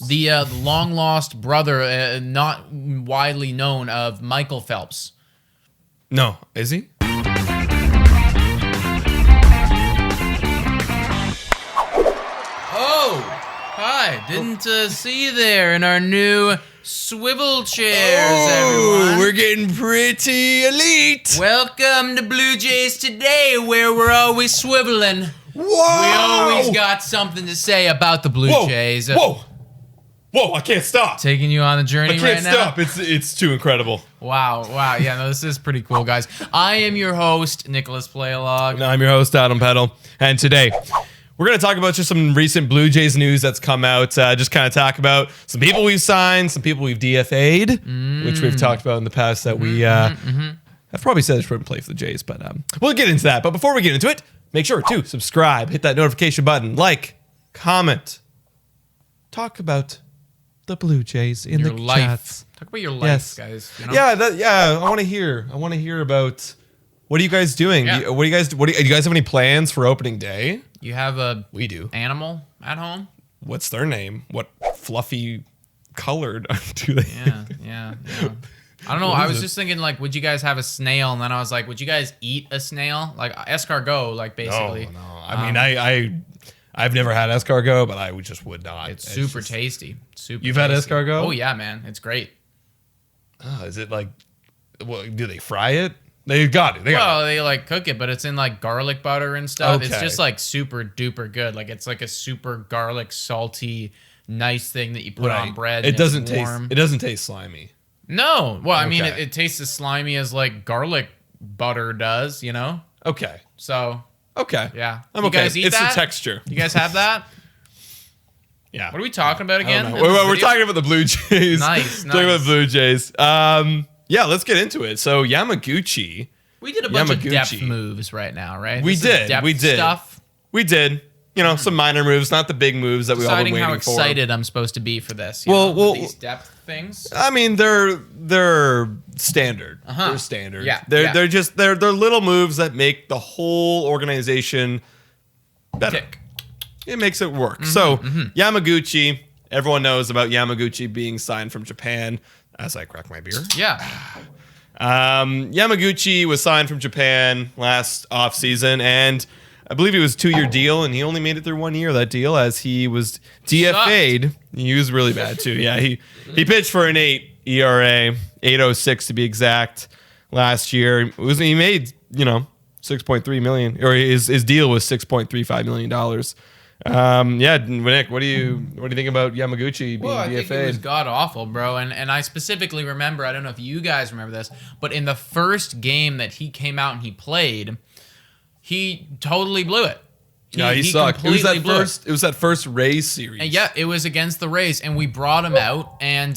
The long lost brother, not widely known, of Michael Phelps. No, is he? Oh, hi! Didn't see you there in our new swivel chairs, everyone. We're getting pretty elite. Welcome to Blue Jays Today, where we're always swiveling. Whoa! We always got something to say about the Blue Jays. Whoa! I can't stop. Taking you on the journey right now. I can't stop. It's too incredible. Wow. Yeah, no, this is pretty cool, guys. I am your host, Nicholas Playalog. And I'm your host, Adam Peddle. And today, we're going to talk about just some recent Blue Jays news that's come out. Just kind of talk about some people we've signed, some people we've DFA'd, which we've talked about in the past that we have probably said shouldn't play for the Jays, but we'll get into that. But before we get into it, make sure to subscribe, hit that notification button, like, comment, talk about the Blue Jays in your the life. chats. Talk about your life, guys. You know? Yeah. I want to hear about what are you guys doing? Yeah. Do you guys have any plans for opening day? You have a We do. animal at home? What's their name? What fluffy colored do they? Yeah. I don't know. I was just thinking, like, would you guys have a snail? And then I was like, would you guys eat a snail? Like escargot, like basically. No. I mean, I've never had escargot, but I just would not. It's super tasty. You've had escargot? Oh yeah, man, it's great. Is it like? Well, do they fry it? They got it. They like cook it, but it's in like garlic butter and stuff. Okay. It's just like super duper good. Like it's like a super garlic salty, nice thing that you put on bread. It doesn't warm. taste. It doesn't taste slimy. No. Well, I mean, Okay. it tastes as slimy as like garlic butter does. You know. Okay. So. Okay. Yeah. I'm You okay. guys eat It's that? the texture. You guys have that? Yeah. What are we talking about again? We're talking about the Blue Jays. Nice. Talking about the Blue Jays. Yeah, let's get into it. So Yamaguchi. We did a bunch of depth moves right now, right? We This is did. depth We did. Stuff. We did. You know, some minor moves, not the big moves that we all been Deciding waiting how for. excited I'm supposed to be for this. Well, these depth things. I mean, they're standard. They're standard. Yeah, They're just they're little moves that make the whole organization better. Tick. It makes it work. So Yamaguchi, everyone knows about Yamaguchi being signed from Japan. As I crack my beer. Yeah. Yamaguchi was signed from Japan last offseason, and I believe it was a 2-year deal, and he only made it through 1 year of that deal as he was DFA'd. He was really bad too. Yeah, he pitched for an 8 ERA, 8.06 to be exact, last year. He made, $6.3 million, or his deal was $6.35 million. Yeah, Nick, what do you think about Yamaguchi being Well, I DFA'd? think it was god awful, bro. And I specifically remember, I don't know if you guys remember this, but in the first game that he came out and he played, he totally blew it. He sucked. It was that first Rays series. And yeah, it was against the Rays, and we brought him out, and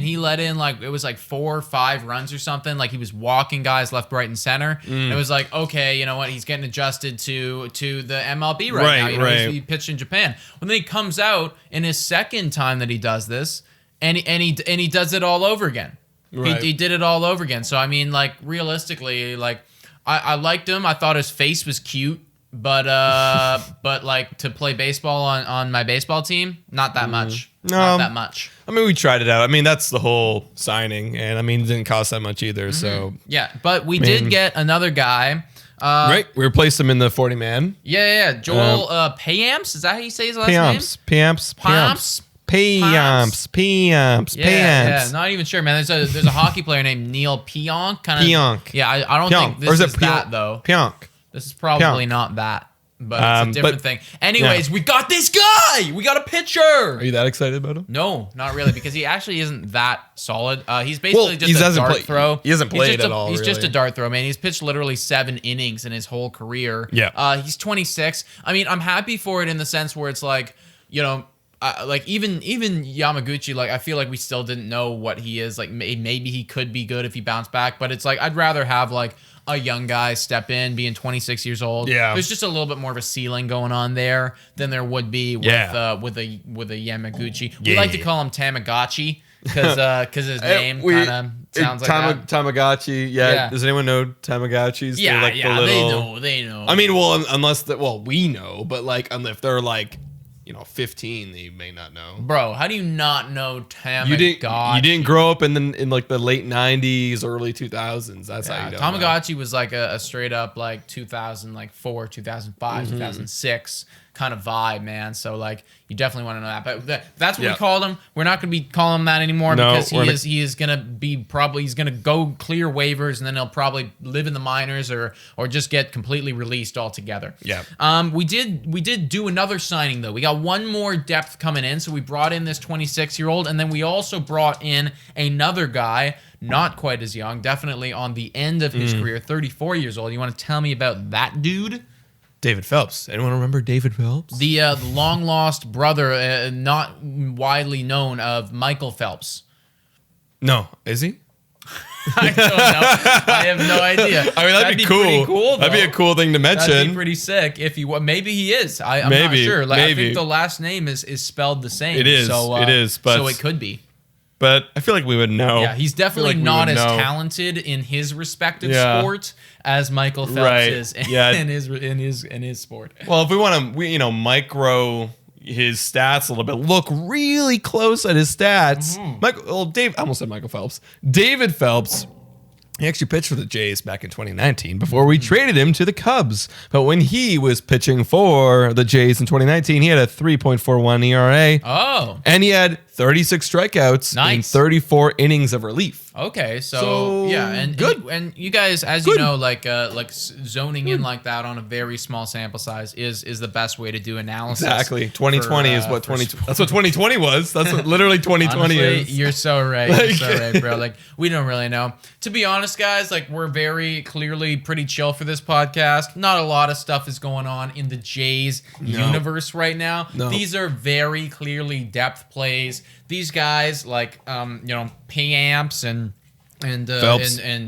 he let in it was like 4 or 5 runs or something. Like he was walking guys left, right, and center. And it was like, okay, you know what? He's getting adjusted to the MLB right now. Right. He pitched in Japan. When then he comes out in his second time that he does this, and he does it all over again. Right. He did it all over again. So I mean, like realistically, like I liked him. I thought his face was cute. But like to play baseball on my baseball team, not that much. No. Not that much. I mean, we tried it out. I mean, that's the whole signing, and I mean, it didn't cost that much either. So Yeah, but we did get another guy. right, we replaced him in the 40-man. Yeah. Joel Payamps. Is that how you say his last name? Payamps. Yeah, not even sure, man. There's a hockey player named Neil Pionk. Pionk. Yeah, I don't think this is that though. Pionk. This is probably not that, but it's a different thing. Anyways, we got this guy. We got a pitcher. Are you that excited about him? No, not really, because he actually isn't that solid. He's basically just a dart throw. He hasn't played at all. He's just really. a dart throw, man. He's pitched literally 7 innings in his whole career. Yeah. He's 26. I mean, I'm happy for it in the sense where it's like, like even Yamaguchi, like I feel like we still didn't know what he is. Like maybe he could be good if he bounced back, but it's like I'd rather have like a young guy step in, being 26 years old. Yeah, there's just a little bit more of a ceiling going on there than there would be with a Yamaguchi. We like to call him Tamagotchi because his name kind of sounds like that. Tamagotchi. Yeah. Does anyone know Tamagotchis? Yeah, like they know. I mean, well, unless we know, but like if they're like 15 that you may not know. Bro, how do you not know Tamagotchi? You didn't grow up in like the late 90s, early 2000s. That's how you know. Tamagotchi was like a straight up like 2004, 2005, 2006 kind of vibe, man. So like you definitely want to know that. But that's what we called him. We're not going to be calling him that anymore because he is going to be he's going to go clear waivers and then he'll probably live in the minors or just get completely released altogether. Yeah. We did do another signing though. We got one more depth coming in. So we brought in this 26-year-old and then we also brought in another guy, not quite as young, definitely on the end of his career, 34 years old. You want to tell me about that dude? David Phelps. Anyone remember David Phelps? The long-lost brother, not widely known, of Michael Phelps. No. Is he? I don't know. I have no idea. I mean, that'd be cool. Though. That'd be a cool thing to mention. That'd be pretty sick. If he maybe he is. I'm not sure. Like, I think the last name is spelled the same. It is. So, it is. But so it could be. But I feel like we would know. Yeah, he's definitely not as talented in his respective sport as Michael Phelps is in his sport. Well, if we want to, micro his stats a little bit, look really close at his stats. I almost said Michael Phelps. David Phelps. He actually pitched for the Jays back in 2019 before we traded him to the Cubs. But when he was pitching for the Jays in 2019, he had a 3.41 ERA. Oh. And he had 36 strikeouts in 34 innings of relief. Okay, so yeah, and good. And you guys, as you know, like zoning in like that on a very small sample size is the best way to do analysis. Exactly. 2020 is what 20. That's what 2020 was. That's what literally 2020 honestly, is. You're so right. You're so right, bro. Like we don't really know. To be honest, guys, like we're very clearly pretty chill for this podcast. Not a lot of stuff is going on in the Jays universe right now. No. These are very clearly depth plays. These guys like Pamps and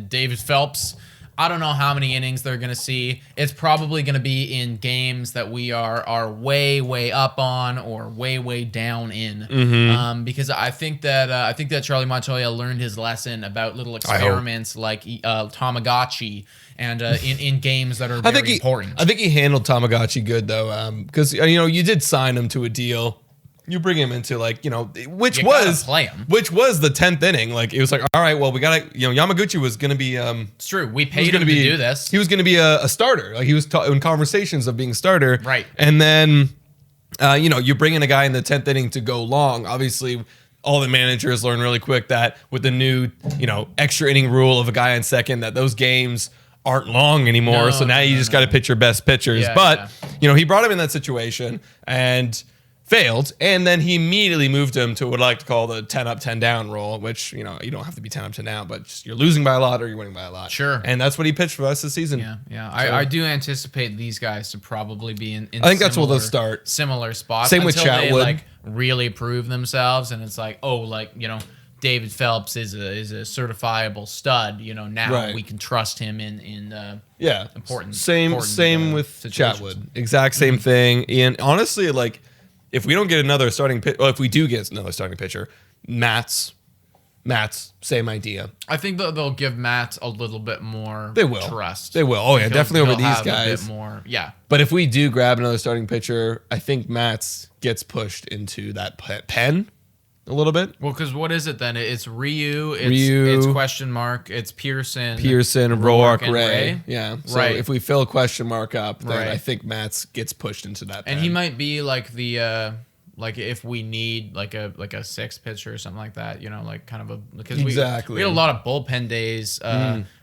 David Phelps. I don't know how many innings they're going to see. It's probably going to be in games that we are way up on or way down in. Because I think that Charlie Montoya learned his lesson about little experiments like Tamagotchi and in games that are very important. I think he handled Tamagotchi good though, because you did sign him to a deal. You bring him into which was the 10th inning. Like it was like, all right, well we gotta, Yamaguchi was gonna be. It's true. We paid him to do this. He was gonna be a starter. Like he was in conversations of being a starter. Right. And then, you bring in a guy in the 10th inning to go long. Obviously, all the managers learn really quick that with the new, extra inning rule of a guy on second, that those games aren't long anymore. So now you just got to pitch your best pitchers. Yeah, but he brought him in that situation and failed, and then he immediately moved him to what I like to call the 10 up, 10 down role, which, you don't have to be 10 up, 10 down, but just you're losing by a lot or you're winning by a lot. Sure. And that's what he pitched for us this season. Yeah. I do anticipate these guys to probably be in I think that's where they'll start. Similar spots. Same with Chatwood. They, really prove themselves, and it's like, David Phelps is a certifiable stud. Now we can trust him in important. Same with Chatwood. Exact same thing. And honestly, like, if we don't get another starting pitcher, if we do get another starting pitcher, Matt's same idea. I think they'll give Matt a little bit more trust. They will. Oh yeah, definitely over these guys. A bit more. Yeah. But if we do grab another starting pitcher, I think Matt's gets pushed into that pen a little bit. Well, because what is it then? It's Ryu. It's question mark. It's Pearson, Roark, Ray. Yeah. So right. if we fill question mark up, then I think Matt's gets pushed into that pen. And he might be like the like if we need like a sixth pitcher or something like that, like kind of a because we had a lot of bullpen days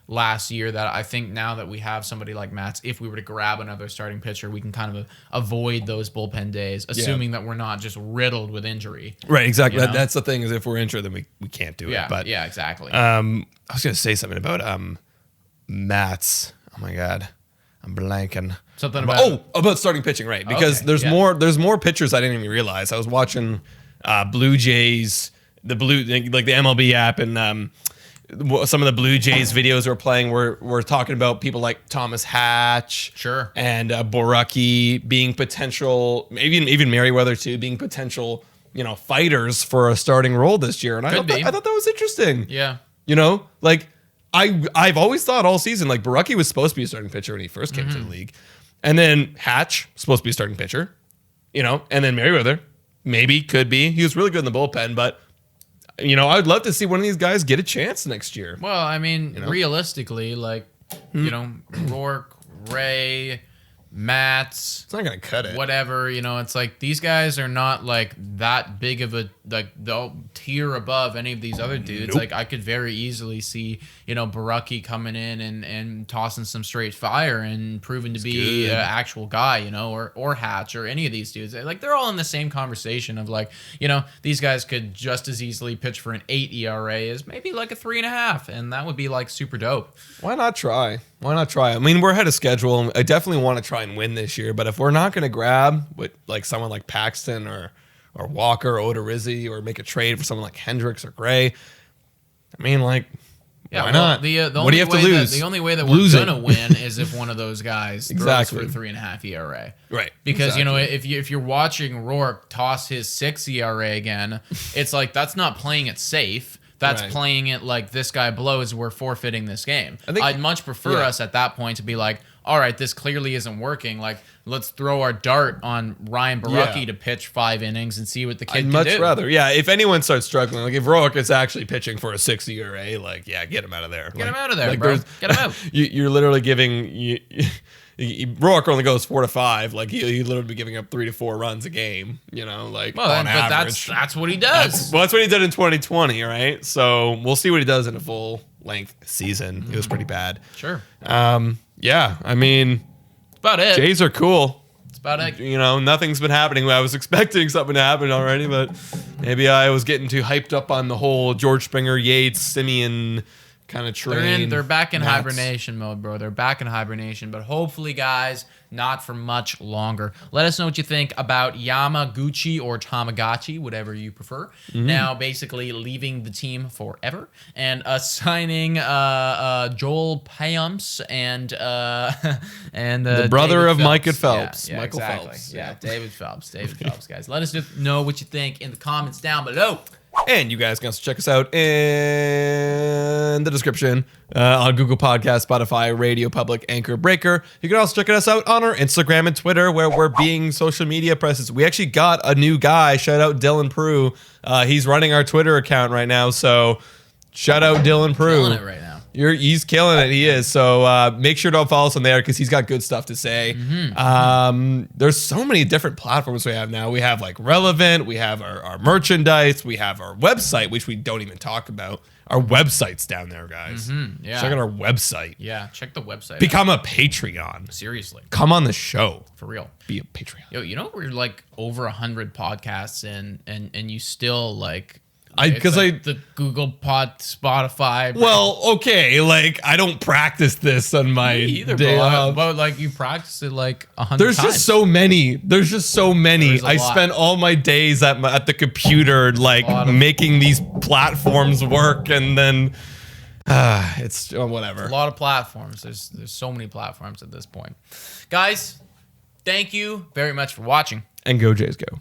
last year that I think now that we have somebody like Matt's, if we were to grab another starting pitcher, we can kind of avoid those bullpen days, assuming that we're not just riddled with injury. Right, exactly. That's the thing, is if we're injured, then we can't do it. But yeah, exactly. I was gonna say something about Matt's. Oh my god, I'm blanking. Something about starting pitching, right? Because there's more pitchers I didn't even realize. I was watching Blue Jays, the MLB app, and some of the Blue Jays videos we're playing we're talking about people like Thomas Hatch, sure, and Boracki being potential, maybe even Merriweather too, being potential, fighters for a starting role this year. And I thought that was interesting. Yeah, like I've always thought all season, like, Boracki was supposed to be a starting pitcher when he first came to the league, and then Hatch supposed to be a starting pitcher. And then Merriweather, maybe, could be. He was really good in the bullpen, but, I'd love to see one of these guys get a chance next year. Well, I mean, realistically, like, Rourke, Ray, Matz, It's not going to cut it. whatever, it's like these guys are not like that big of a like the tier above any of these other dudes. Nope. Like I could very easily see Baraki coming in and tossing some straight fire and proving to be an actual guy, or Hatch or any of these dudes. Like they're all in the same conversation of like these guys could just as easily pitch for an 8 ERA as maybe like a 3.5, and that would be like super dope. Why not try? I mean, we're ahead of schedule, and I definitely want to try and win this year. But if we're not going to grab with like someone like Paxton or Walker or Odorizzi, or make a trade for someone like Hendricks or Gray, I mean, like, why not? What do you have to lose? The only way that we're going to win is if one of those guys Exactly. throws for 3.5 ERA. Right. Because, if you're watching Rourke toss his 6 ERA again, it's like that's not playing it safe. That's playing it like this guy blows, we're forfeiting this game. I'd much prefer us at that point to be like, all right, this clearly isn't working. Like, let's throw our dart on Ryan Baraki to pitch 5 innings and see what the kid can do. I'd much rather. Yeah, if anyone starts struggling, like if Rourke is actually pitching for a 6 ERA, like, get him out of there. Get him out of there, bro. Get him out. You're literally giving... Rourke only goes 4 to 5. Like he literally be giving up 3 to 4 runs a game. Like on average. That's what he does. That's what he did in 2020, right? So we'll see what he does in a full length season. It was pretty bad. Sure. Yeah. I mean, that's about it. Jays are cool. That's about it. Nothing's been happening. I was expecting something to happen already, but maybe I was getting too hyped up on the whole George Springer, Yates, Simeon kind of train. They're back in hibernation mode, bro. They're back in hibernation, but hopefully, guys, not for much longer. Let us know what you think about Yamaguchi or Tamagotchi, whatever you prefer. Now, basically leaving the team forever and signing Joel Payamps and the brother David of Phelps. Micah Phelps. Yeah, Michael exactly. Phelps. Yeah, David Phelps. David Phelps, guys. Let us know what you think in the comments down below. And you guys can also check us out in the description on Google Podcast, Spotify, Radio Public, Anchor, Breaker. You can also check us out on our Instagram and Twitter, where we're being social media presence. We actually got a new guy. Shout out Dylan Prue. He's running our Twitter account right now. So shout out Dylan Prue. Killing it right now. He's killing it. He is. So make sure to follow us on there because he's got good stuff to say. There's so many different platforms we have now. We have like Relevant. We have our merchandise. We have our website, which we don't even talk about. Our website's down there, guys. Yeah. Check out our website. Yeah, check the website. Become a Patreon. Seriously. Come on the show. For real. Be a Patreon. Yo, we're like over 100 podcasts and you still like... the Google Pod, Spotify. Well, okay, like I don't practice this on my day off. But like you practice it like 100 There's times. just so many. There's I spend all my days at the computer, like making these platforms work, and then it's whatever. A lot of platforms. There's so many platforms at this point. Guys, thank you very much for watching. And go Jays go.